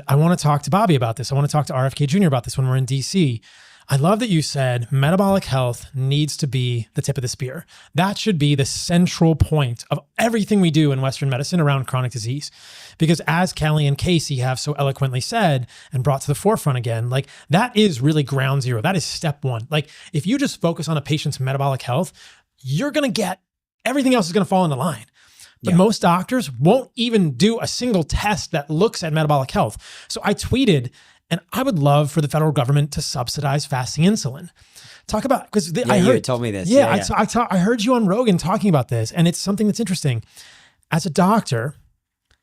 I want to talk to Bobby about this. I want to talk to RFK Jr. about this when we're in DC. I love that you said metabolic health needs to be the tip of the spear. That should be the central point of everything we do in Western medicine around chronic disease. Because as Kelly and Casey have so eloquently said and brought to the forefront again, like that is really ground zero. That is step one. Like if you just focus on a patient's metabolic health, you're going to get everything else is going to fall into line. But most doctors won't even do a single test that looks at metabolic health. So I tweeted, and I would love for the federal government to subsidize fasting insulin. Talk about, because I heard, you told me this. I heard you on Rogan talking about this, and it's something that's interesting. As a doctor,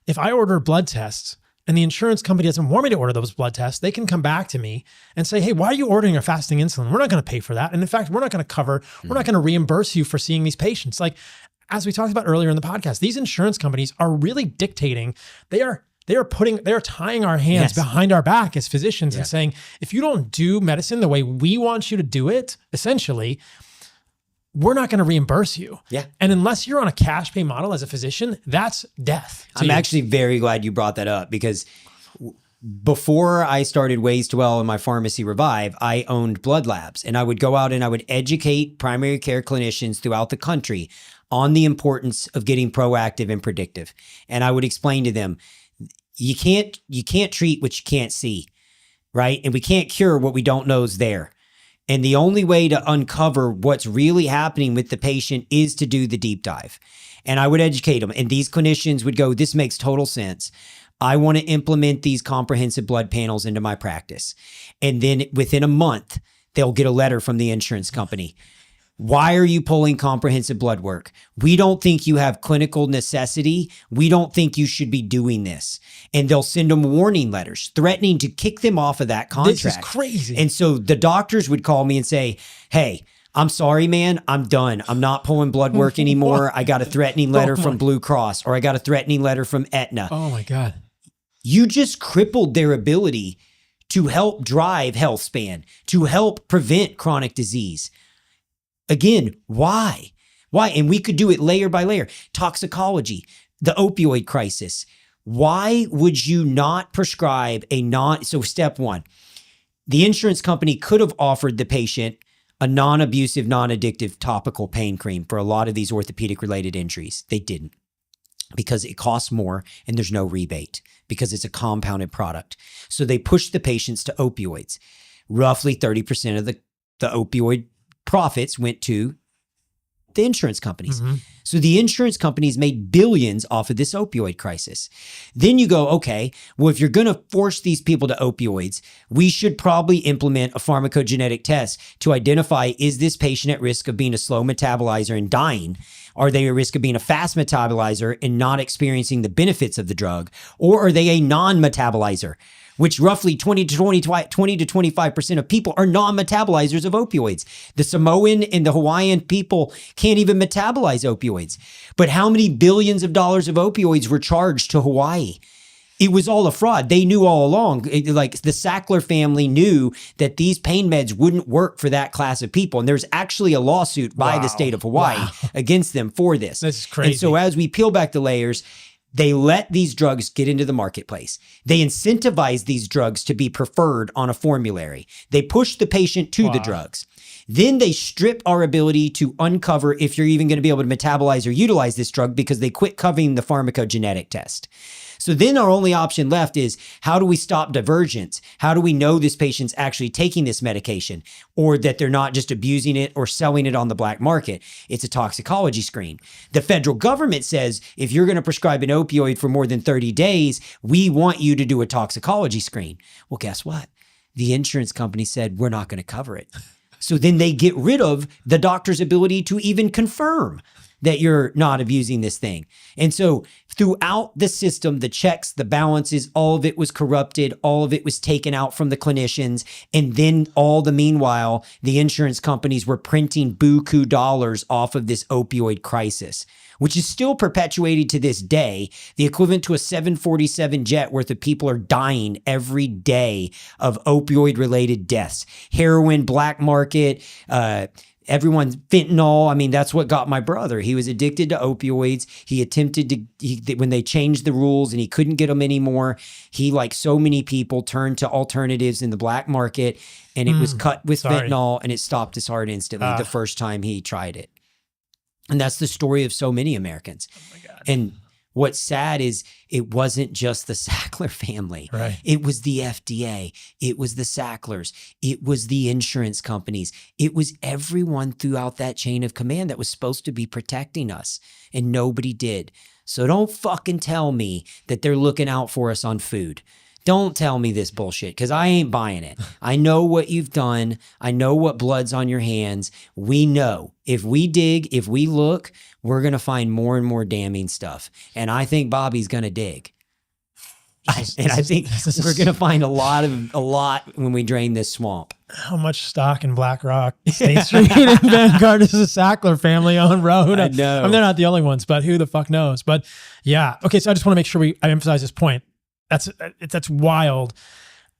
if I order blood tests and the insurance company doesn't want me to order those blood tests, they can come back to me and say, hey, why are you ordering your fasting insulin? We're not going to pay for that. And in fact, we're not going to cover, we're not going to reimburse you for seeing these patients. Like, as we talked about earlier in the podcast, these insurance companies are really dictating. They are tying our hands behind our back as physicians and saying, if you don't do medicine the way we want you to do it, essentially, we're not going to reimburse you. Yeah. And unless you're on a cash pay model as a physician, that's death. I'm actually very glad you brought that up, because before I started Ways to Well in my pharmacy Revive, I owned blood labs, and I would go out and I would educate primary care clinicians throughout the country on the importance of getting proactive and predictive. And I would explain to them, you can't treat what you can't see, right? And we can't cure what we don't know is there. And the only way to uncover what's really happening with the patient is to do the deep dive. And I would educate them. And these clinicians would go, this makes total sense. I want to implement these comprehensive blood panels into my practice. And then within a month, they'll get a letter from the insurance company. Why are you pulling comprehensive blood work? We don't think you have clinical necessity. We don't think you should be doing this. And they'll send them warning letters threatening to kick them off of that contract. This is crazy. And so the doctors would call me and say, hey, I'm sorry, man, I'm done. I'm not pulling blood work anymore. I got a threatening letter from Blue Cross, or I got a threatening letter from Aetna. Oh my God. You just crippled their ability to help drive health span, to help prevent chronic disease. Again, why? Why? And we could do it layer by layer. Toxicology, the opioid crisis. Why would you not prescribe so step one, the insurance company could have offered the patient a non-abusive, non-addictive topical pain cream for a lot of these orthopedic related injuries. They didn't, because it costs more and there's no rebate because it's a compounded product. So they pushed the patients to opioids. Roughly 30% of the opioid profits went to the insurance companies. Mm-hmm. So the insurance companies made billions off of this opioid crisis. Then you go, okay, well, if you're going to force these people to opioids, we should probably implement a pharmacogenetic test to identify, is this patient at risk of being a slow metabolizer and dying? Are they at risk of being a fast metabolizer and not experiencing the benefits of the drug? Or are they a non-metabolizer, which roughly 20 to 25% of people are non-metabolizers of opioids. The Samoan and the Hawaiian people can't even metabolize opioids. But how many billions of dollars of opioids were charged to Hawaii? It was all a fraud. They knew all along. Like the Sackler family knew that these pain meds wouldn't work for that class of people. And there's actually a lawsuit by the state of Hawaii against them for this. This is crazy. And so as we peel back the layers, they let these drugs get into the marketplace. They incentivize these drugs to be preferred on a formulary. They push the patient to the drugs. Then they strip our ability to uncover if you're even going to be able to metabolize or utilize this drug, because they quit covering the pharmacogenetic test. So then our only option left is, how do we stop divergence? How do we know this patient's actually taking this medication, or that they're not just abusing it or selling it on the black market? It's a toxicology screen. The federal government says, if you're going to prescribe an opioid for more than 30 days, we want you to do a toxicology screen. Well, guess what? The insurance company said, we're not going to cover it. So then they get rid of the doctor's ability to even confirm that you're not abusing this thing. And so throughout the system, the checks, the balances, all of it was corrupted. All of it was taken out from the clinicians. And then meanwhile, the insurance companies were printing buku dollars off of this opioid crisis, which is still perpetuated to this day. The equivalent to a 747 jet worth of people are dying every day of opioid related deaths, heroin, black market, everyone's fentanyl. I mean, that's what got my brother. He was addicted to opioids. He attempted to, when they changed the rules and he couldn't get them anymore, he, like so many people, turned to alternatives in the black market, and it was cut with fentanyl, and it stopped his heart instantly the first time he tried it. And that's the story of so many Americans. Oh my God. And what's sad is it wasn't just the Sackler family. Right. It was the FDA. It was the Sacklers. It was the insurance companies. It was everyone throughout that chain of command that was supposed to be protecting us, and nobody did. So don't fucking tell me that they're looking out for us on food. Don't tell me this bullshit, because I ain't buying it. I know what you've done. I know what blood's on your hands. We know. If we dig, if we look, we're going to find more and more damning stuff. And I think Bobby's going to dig. I think we're going to find a lot when we drain this swamp. How much stock in BlackRock, State Street, and Vanguard is the Sackler family owned, bro? Who knows? I know. I mean, they're not the only ones, but who the fuck knows? But yeah. Okay. So I just want to make sure I emphasize this point. That's wild.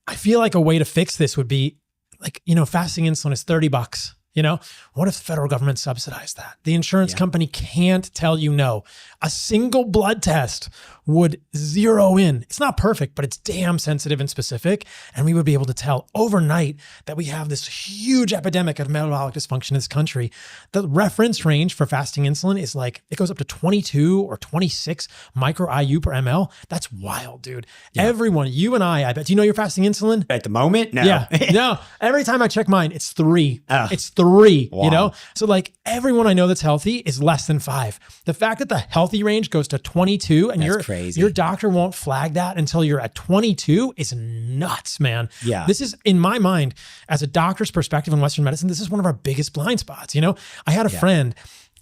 I feel like a way to fix this would be like, fasting insulin is $30. What if the federal government subsidized that? The insurance company can't tell you no. A single blood test would zero in. It's not perfect, but it's damn sensitive and specific. And we would be able to tell overnight that we have this huge epidemic of metabolic dysfunction in this country. The reference range for fasting insulin is like, it goes up to 22 or 26 micro IU per ml. That's wild, dude. Yeah. Everyone, you and I bet, do you know you're fasting insulin? At the moment? No. Yeah. No. Every time I check mine, it's 3. Oh. It's 3, Wow. So like everyone I know that's healthy is less than 5. The fact that the healthy range goes to 22 and That's crazy. Your doctor won't flag that until you're at 22 is nuts, man. Yeah. This is, in my mind, as a doctor's perspective in Western medicine, this is one of our biggest blind spots. I had a friend,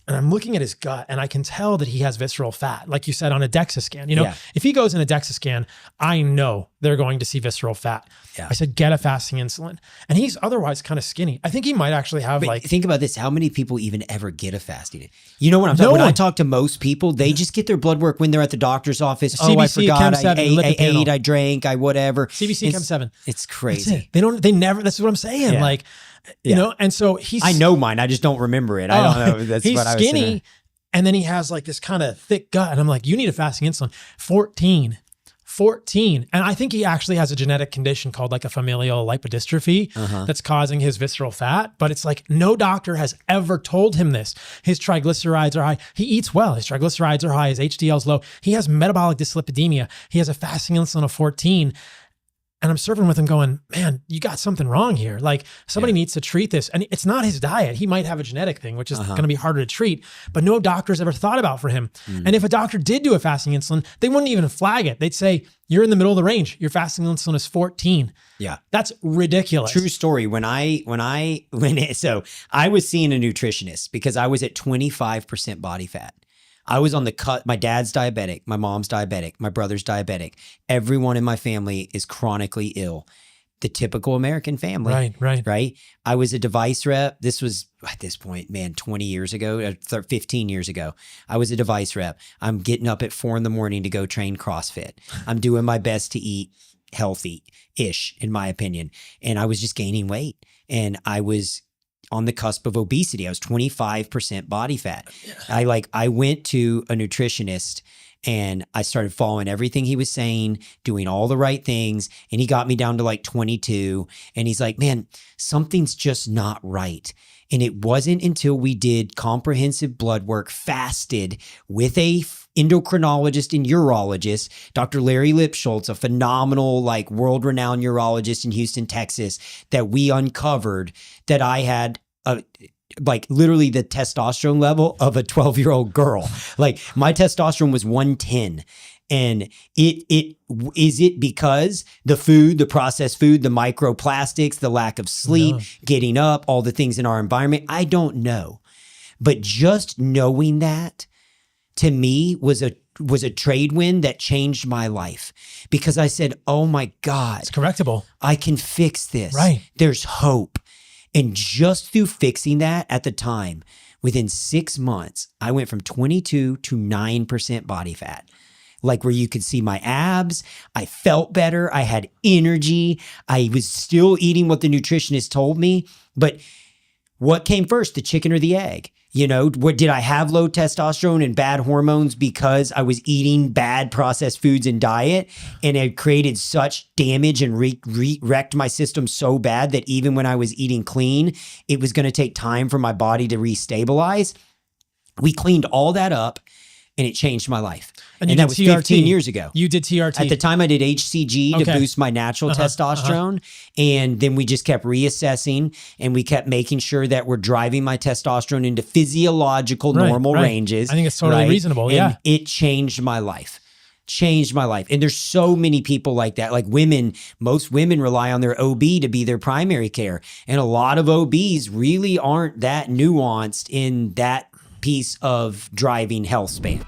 and I'm looking at his gut, and I can tell that he has visceral fat, like you said, on a DEXA scan. If he goes in a DEXA scan, I know they're going to see visceral fat. Yeah. I said, get a fasting insulin. And he's otherwise kind of skinny. I think he might actually have think about this. How many people even ever get a fasting? You know what I'm talking about? When I talk to most people, they just get their blood work when they're at the doctor's office. CBC, I forgot, Chem 7, I lipid panel. ate, I drank, I whatever. CBC, Chem 7. It's crazy. That's it. They never, that's what I'm saying. Yeah. And so he's, I know mine. I just don't remember it. I don't know. That's he's what I was skinny. saying. And then he has like this kind of thick gut. And I'm like, you need a fasting insulin. 14. And I think he actually has a genetic condition called like a familial lipodystrophy that's causing his visceral fat. But it's like no doctor has ever told him this. His triglycerides are high. He eats well. His triglycerides are high. His HDL is low. He has metabolic dyslipidemia. He has a fasting insulin of 14. And I'm serving with him going, man, you got something wrong here. Like somebody needs to treat this. And it's not his diet. He might have a genetic thing, which is going to be harder to treat, but no doctor's ever thought about for him. And if a doctor did do a fasting insulin, they wouldn't even flag it. They'd say, you're in the middle of the range. Your fasting insulin is 14. Yeah. That's ridiculous. True story. So I was seeing a nutritionist because I was at 25% body fat. I was on the cut. My dad's diabetic. My mom's diabetic. My brother's diabetic. Everyone in my family is chronically ill. The typical American family. Right. I was a device rep. This was at this point, man, 20 years ago, 15 years ago. I was a device rep. I'm getting up at 4 a.m. to go train CrossFit. I'm doing my best to eat healthy-ish, in my opinion. And I was just gaining weight. And I was on the cusp of obesity. I was 25% body fat. I went to a nutritionist and I started following everything he was saying, doing all the right things. And he got me down to like 22. And he's like, man, something's just not right. And it wasn't until we did comprehensive blood work, fasted with a endocrinologist and urologist, Dr. Larry Lipschultz, a phenomenal, like world-renowned urologist in Houston, Texas, that we uncovered that I had literally the testosterone level of a 12-year-old girl. Like my testosterone was 110. And is it because the food, the processed food, the microplastics, the lack of sleep, getting up, all the things in our environment? I don't know. But just knowing that to me was a trade win that changed my life, because I said, oh my God, it's correctable. I can fix this. Right. There's hope. And just through fixing that at the time, within 6 months, I went from 22 to 9% body fat. Like where you could see my abs. I felt better. I had energy. I was still eating what the nutritionist told me. But what came first, the chicken or the egg? You know, what did I have low testosterone and bad hormones because I was eating bad processed foods and diet, and it created such damage and wrecked my system so bad that even when I was eating clean, it was going to take time for my body to restabilize. We cleaned all that up, and it changed my life. And that was 15 years ago. You did TRT. At the time, I did HCG to boost my natural testosterone. And then we just kept reassessing, and we kept making sure that we're driving my testosterone into physiological normal ranges. I think it's totally reasonable. And it changed my life. And there's so many people like that. Like women, most women rely on their OB to be their primary care. And a lot of OBs really aren't that nuanced in that piece of driving health span.